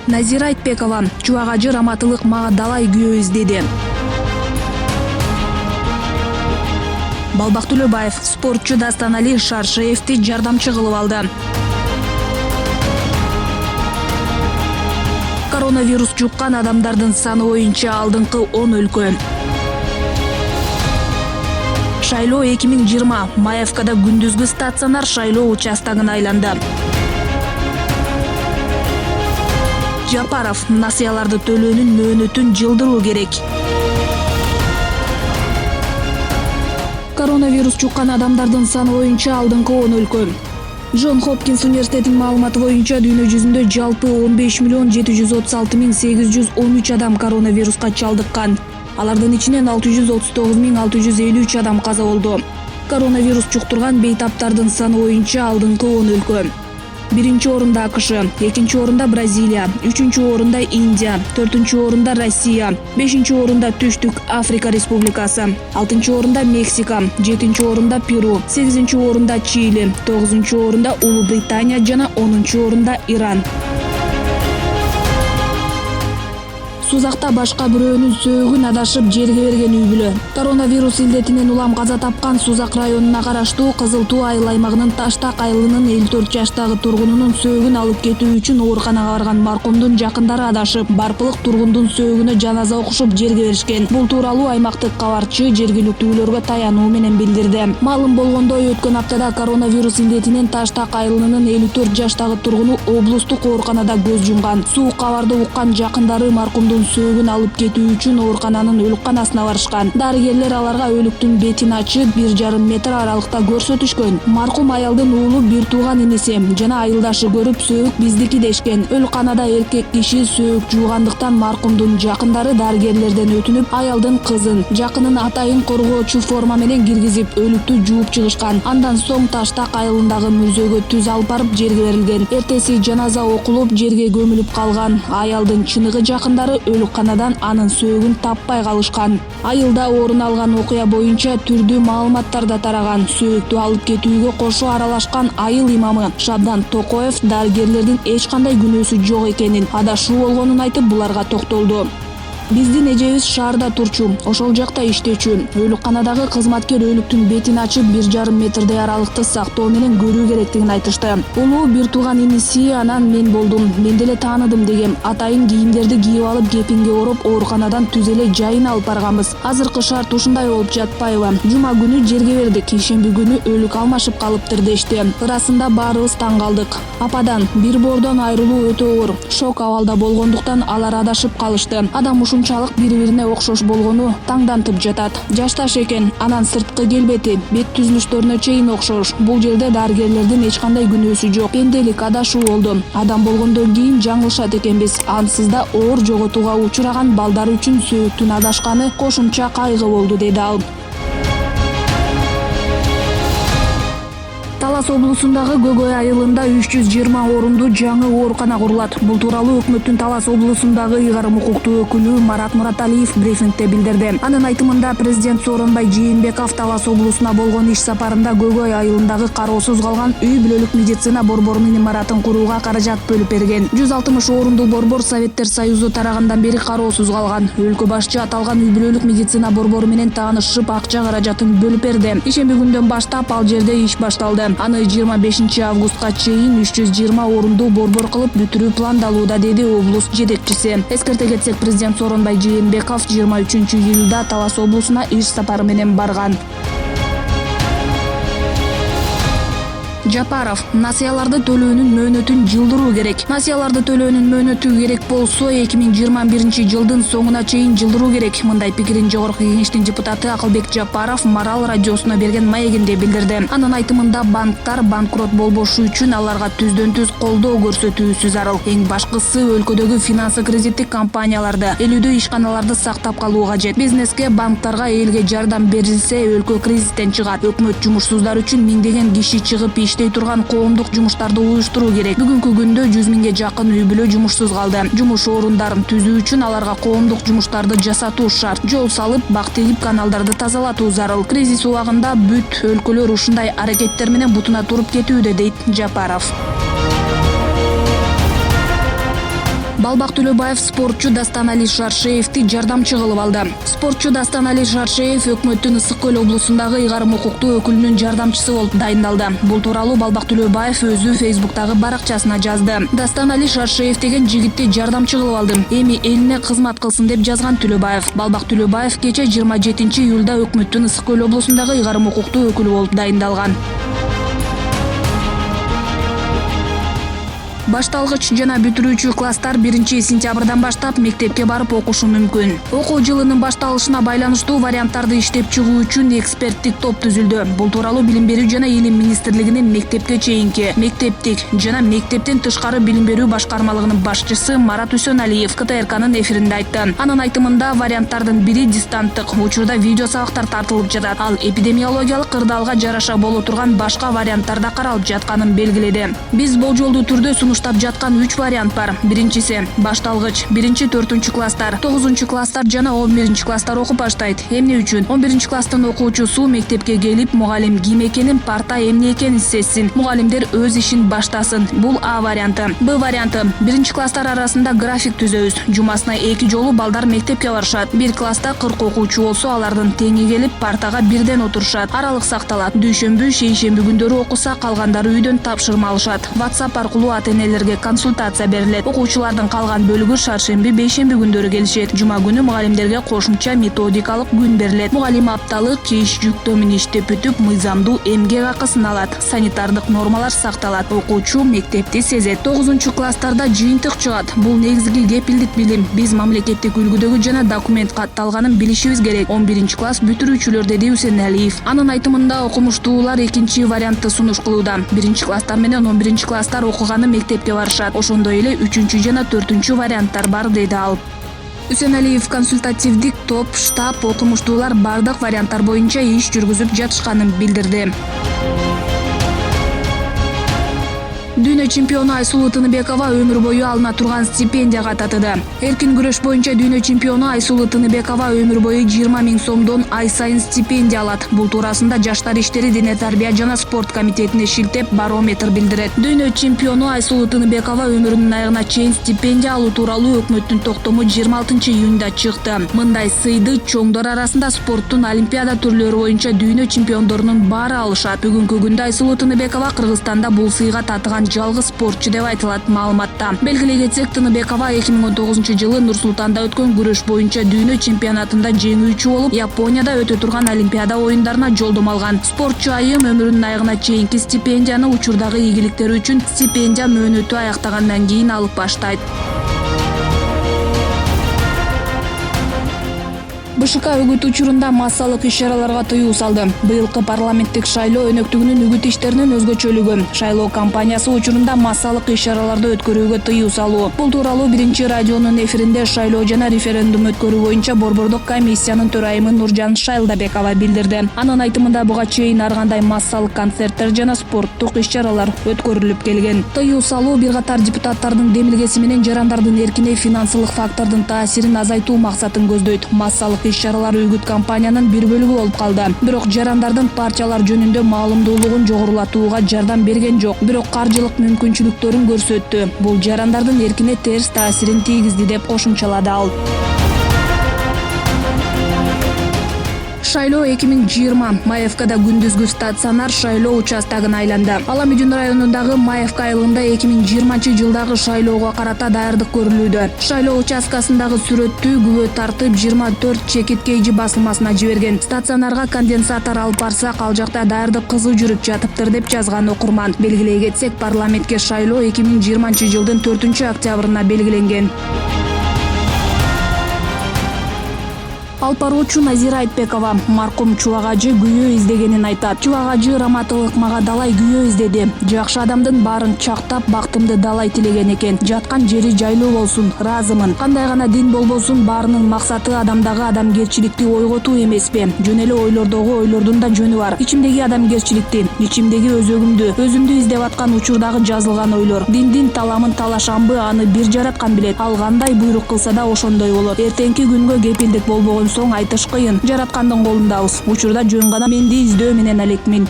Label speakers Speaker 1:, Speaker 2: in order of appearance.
Speaker 1: Назира Айтбекова чубагачы Раматылык мага далай күйөө издеди. Балбак Төлөбаев спортчу Дастанали Шаршеевди жардамчы кылып алды. Коронавирус жуккан адамдардын саны боюнча алдыңкы 10 өлкө. Шайлоо 2020 Маевкада күндүзгү стационар шайлоо участогун айланды. Жапаров насыяларды төлөөнүн мөөнөтүн жылдыруу керек. Коронавирус жуккан адамдардын саны боюнча алдыңкы 10 өлкө. Джон Хопкинс университетинин маалыматы боюнча дүйнө жүзүндө жалпы 15.736.813 адам коронавируска чалдыккан. Алардын ичинен 639.653 адам каза болду. Коронавирус жуктурган бейтаптардын саны боюнча алдыңкы 10 өлкө. Биринчи орунда АКШ, экинчи орунда Бразилия, үчүнчү орунда Индия, төртүнчү орунда Россия, бешинчи орунда Түштүк Африка Республикасы, алтынчы орунда Мексика, жетинчи орунда Перу, сегизинчи орунда Чили, тогузунчу орунда Улуу Британия жана 10-чу орунда Иран. Сузакта башка бирөөнүн сөөгүн адашып жерге берген үй бүлө. Коронавирус илдетинен улам каза тапкан Сузак районуна караштуу Кызыл Туу айыл аймагынын Таштак айылынын 54 жаштагы тургунунун сөөгүн алып кетүү үчүн ооруканага барган маркумдун жакындары адашып, барпылык тургундун сөөгүнө жаназа окушуп жерге беришкен. Бул тууралуу аймактык кабарчы жергиликтүүлөргө таянуу менен билдирди. Маалым болгондой, өткөн аптада коронавирус илдетинен Таштак айылынын 54 жаштагы тургуну облустук ооруканада көз жумган. Суук кабарды уккан жакындары маркумдун сөөгүн алып кетүү үчүн оорукананын өлүкканасына барышкан. Дарыгерлер аларга өлүктүн бетин ачып 1,5 метр аралыкта көрсөтүшкөн. Маркум аялдын уулу, бир тууган иниси жана айылдашы көрүп сөөгү биздики дешкен. Өлканада эркек киши сөөгү жуугандыктан маркумдун жакындары дарыгерлерден өтүнүп, аялдын кызын, жакынын атайын коргоочу форма менен киргизип, өлүктү жууп чыгышкан. Андан соң Таштак айылындагы музейгө түз алып барып жерге берилген. Эртеси жаназа окулуп, жерге көмүлүп калган. Аялдын чыныгы жакындары өлүкканадан анын сөөгүн таппай калышкан. Айылда орун алган окуя боюнча түрдүү маалыматтар да тараган. Сөөктү алып кетүүгө кошо аралашкан айыл имамы Шабдан Токоев дарыгерлердин эч кандай күнөөсү жок экенин, адашуу болгонун айтып, буларга токтолду. Биздин эжебиз шаарда турчу, ошол жакта иштечү. Өлүкканадагы кызматкер өлүктүн бетин ачып 1,5 метрдей аралыкты сактоо менен көрүү керектигин айтышты. Улуу, бир тууган иниси анан мен болдум, мен деле тааныдым деген. Атайын кийимдерди кийип алып кепинге ороп ооруканадан түз эле жайына алып барганбыз. Азыркы шарт ушундай болуп жатпайбы? Жума күнү жерге бердик, ишемби күнү өлүк алмашып калыптыр дешти. Ырасында баарыбыз таң калдык. Ападан, бир боордон айрылуу өтө оор. Шок абалда болгондуктан алар адашып калышты. Адам ушунчалык бири-бирине окшош болгону таңдантып жатат. Жашташ экен, анан сырткы келбети, бет түзүлүштөрүнө чейин окшош. Бул жерде дарыгерлердин эч кандай күнөөсү жок. Пенделик, адашуу болду. Адам болгондон кийин жаңылышат экенбиз. Ансыз да оор жоготууга учураган балдар үчүн сөөктүн адашканы кошумча кайгы болду, деди ал. Талас облусундагы Гөгөй айылында 320 орундуу жаңы оорукана курулат. Бул тууралуу өкмөттүн Талас облусундагы ыйгарым укуктуу өкүлү Марат Мураталиев брифингде билдирди. Анын айтымында президент Сооронбай Жээнбеков Талас облусуна болгон иш сапарында Гөгөй айылындагы кароосуз калган үй бүлөлүк медицина борборунун имаратын курууга каражат бөлүп берген. 160 орундуу борбор Советтер Союзу тарагандан бери кароосуз калган. Өлкө башчы аталган үй бүлөлүк медицина борбору менен таанышып, акча каражатын бөлүп берди. Ишемби күндөн баштап ал жерде иш башталды. Аны 25 августка чейин 320 орундуу борбор кылып бүтүрүү пландалууда, деди облус жетекчиси. Эскерте кетсек, президент Сооронбай Жээнбеков 23 июлда Талас облусуна иш сапары менен барган. Жапаров насыяларды төлөөнүн мөөнөтүн жылдыруу керек. Насыяларды төлөөнүн мөөнөтү керек болсо 2021 жылдын соңуна чейин жылдыруу керек. Мындай пикирин Жогорку Кеңештин депутаты Акылбек Жапаров Марал радиосуна берген маегинде билдирди. Анын айтымында банктар банкрот болбошу үчүн аларга түздөн-түз колдоо көрсөтүүсү зарыл. Эң башкысы өлкөдөгү финансы кредиттик компанияларды, элүүдө ишканаларды сактап калуу кажет. Бизнеске, банктарга, элге жардам берилсе, өлкө кризистен чыгат. Өкмөт жумушсуздар үчүн миңдеген киши чыгып иштей турган коомдук жумуштарды уюштуруу керек. Бүгүнкү күндө 100 миңге жакын үй бүлө жумушсуз калды. Жумуш орундарын түзүү үчүн аларга коомдук жумуштарды жасатуу шарт. Жол салып, бак тегип, каналдарды тазалатуу зарыл. Кризис убагында бүт өлкөлөр ушундай аракеттер менен бутуна туруп кетүүдө, дейт Жапаров. Балбак Төлөбаев спортчу Дастанали Шаршеевди жардамчы кылып алды. Спортчу Дастанали Шаршеев өкмөттүн Ысык Көл облусундагы ыйгарым укуктуу өкүлүнүн жардамчысы болуп дайындалды. Бул тууралуу Балбак Төлөбаев өзү Фейсбуктагы баракчасына жазды. Дастанали Шаршеев деген жигитти жардамчы кылып алдым. Эми элине кызмат кылсын деп жазган Төлөбаев. Балбак Төлөбаев кече 27-июлда өкмөттүн Ысык Көл облусундагы ыйгарым укуктуу өкүлү болуп дайындалган. Башталгыч жана бүтүрүүчү класстар 1-сентябрдан баштап мектепке барып окушу мүмкүн. Окуу жылынын башталышына байланыштуу варианттарды иштеп чыгуу үчүн эксперттик топ түзүлдү. Бул тууралуу Билим берүү жана Илим министрлигинин мектепке чейинки, мектептик жана мектептен тышкары билим берүү башкармалыгынын башчысы Марат Үсөналиев КТРКнын эфиринде айтты. Анын айтымында варианттардын бири дистанттык, учурда видео сабактар тартылып жатат. Ал эпидемиологиялык кырдаалга жараша боло турган башка варианттарда каралып жатканын белгиледи. Биз болжолдуу түрдө сунуштап жаткан 3 вариант бар. Биринчиси башталгыч 1-4 класстар, 9 класстар жана 11 класстар окуп баштайт. Эмне үчүн? 11 класстын окуучусу мектепке келип, мугалим ким экенин, парта эмне экенин сезсин. Мугалимдер өз ишин баштасын. Бул А варианты. Б варианты. 1 класстар арасында график түзөбүз. Жумасына 2 жолу балдар мектепке барышат. 1 класста 40 окуучу болсо, алардын теңи келип партага бирден отурушат. Аралык сакталат. Дүйшөмбү, шейшемби күндөрү окуса, калгандары үйдөн тапшырма алышат. WhatsApp аркылуу ата-энелерге консультация берилет. Окуучулардын калган бөлүгү шаршемби, бейшемби күндөрү келишет. Жума күнү мугалимдерге кошумча методикалык күн берилет. Мугалим апталык кеш жүктөмүн иштеп бүтүп, мыйзамдуу эмгек акысын алат. Санитардык нормалар сакталат. Окуучу мектепти сезет. 9 класстарда жыйынтык чыгат. Бул негизги кепилдик билим. Биз мамлекеттик үлгүдөгү жана документ катталганын билишибиз керек. 11 класс бүтүрүүчүлөр, деди Үсөналиев. Анын айтымында окумуштуулар 2 вариантты сунуш кылууда. 1 класстар менен 11 класстар окуганы мектепке барышат. Ошондой эле 3 жана 4 варианттар бар, деди ал. Үсөналиев консультативдик топ, штаб, окумуштуулар бардык варианттар боюнча иш жүргүзүп жатышканын билдирди. Дүйнө чемпиону Айсулуу Тыныбекова өмүр бою алына турган стипендияга татыды. Эркин күрөш боюнча дүйнө чемпиону Айсулуу Тыныбекова өмүр бою 20 000 сомдон ай сайын стипендия алат. Бул туурасында Жаштар иштери, дене тарбия жана спорт комитетине шилтеп барометр билдирет. Дүйнө чемпиону Айсулуу Тыныбекова өмүрүнүн аягына чейин стипендия алуу тууралуу өкмөттүн токтому 26-июнда чыкты. Мындай сыйды чоңдор арасында спорттун олимпиада түрлөрү боюнча дүйнө чемпиондорунун баары алышат. Бүгүнкү күндө Айсулуу Тыныбекова Кыргызстанда бул сыйга татыган жалгыз спортчу деп айтылат маалыматта. Белгилей кетсек, Тыныбекова 2019-жылы Нур-Султанда өткөн күрөш боюнча дүйнө чемпионатында жеңүүчү болуп, Японияда өтө турган Олимпиада оюндарына жолдомо алган. Спортчу айым өмүрүнүн аягына чейинки стипендияны учурдагы ийгиликтери үчүн стипендия мөөнөтү аяктагандан кийин алып баштайт. БШК үгүт учурунда массалык иш-чараларга тыюу салды. Быйылкы парламенттик шайлоо өнөктүгүнүн үгүт иштеринин өзгөчөлүгү шайлоо кампаниясы учурунда массалык иш-чараларды өткөрүүгө тыюу салуу. Бул тууралуу 1-радионун эфиринде шайлоо жана референдум өткөрүү боюнча борбордук комиссиянын төрайымы Нуржан Шайлдабекова билдирди. Анын айтымында буга чейин ар кандай массалык концерттер жана спорттук иш-чаралар өткөрүлүп келген. Тыюу салуу бир катар депутаттардын демилгеси менен жарандардын эркине финансылык фактордун таасирин азайтуу максатын көздөйт. Массалык иш-чаралар үгүт кампаниянын бир бөлүгү болуп калды. Бирок жарандардын партиялар жөнүндө маалымдуулугун жогорулатууга жардам берген жок. Бирок каржылык мүмкүнчүлүктөрүн көрсөттү. Бул жарандардын эркине терс таасирин тийгизди деп кошумчалады ал. Шайлоо 2020 Маевкада күндүзгү стационар шайлоо участогун айланды. Ала Мүдүн районундагы Маевка айылында 2020-жылдагы шайлоого карата даярдык көрүлүүдө. Шайлоо участкасындагы сүрөттү күбө тартып 24 чекиткейчи басылмасына жиберген. Стационарга конденсатор алып барсак, ал жакта даярдык кызуу жүрүп жатыптыр деп жазган окурман. Белгилей кетсек, парламентке шайлоо 2020-жылдын 4-октябрына белгиленген. Алпаруучу Назира Айтбекова маркум Чубак ажы күйөө издегенин айтат. Чубак ажы раматылык мага далай күйөө издеди. Жакшы адамдын баарын чактап, бактымды далай тилеген экен. Жаткан жери жайлуу болсун, ыраазымын. Кандай гана дин болбосун, баарынын максаты адамдагы адамгерчиликти ойготуу эмеспи? Жөн эле ойлордогу ойлордун да жөнү бар. Ичимдеги адамгерчиликти, ичимдеги өзөгүмдү издеп аткан учурдагы жазылган ойлор. Диндин таламын талашамбы, аны бир жараткан билет. Ал кандай буйрук кылса да ошондой болот. Эртеңки күнгө кепилдик болбогон соң айтыш кыйын. Жараткандын колундабыз. Учурда жөн гана менди издөө менен элекмин.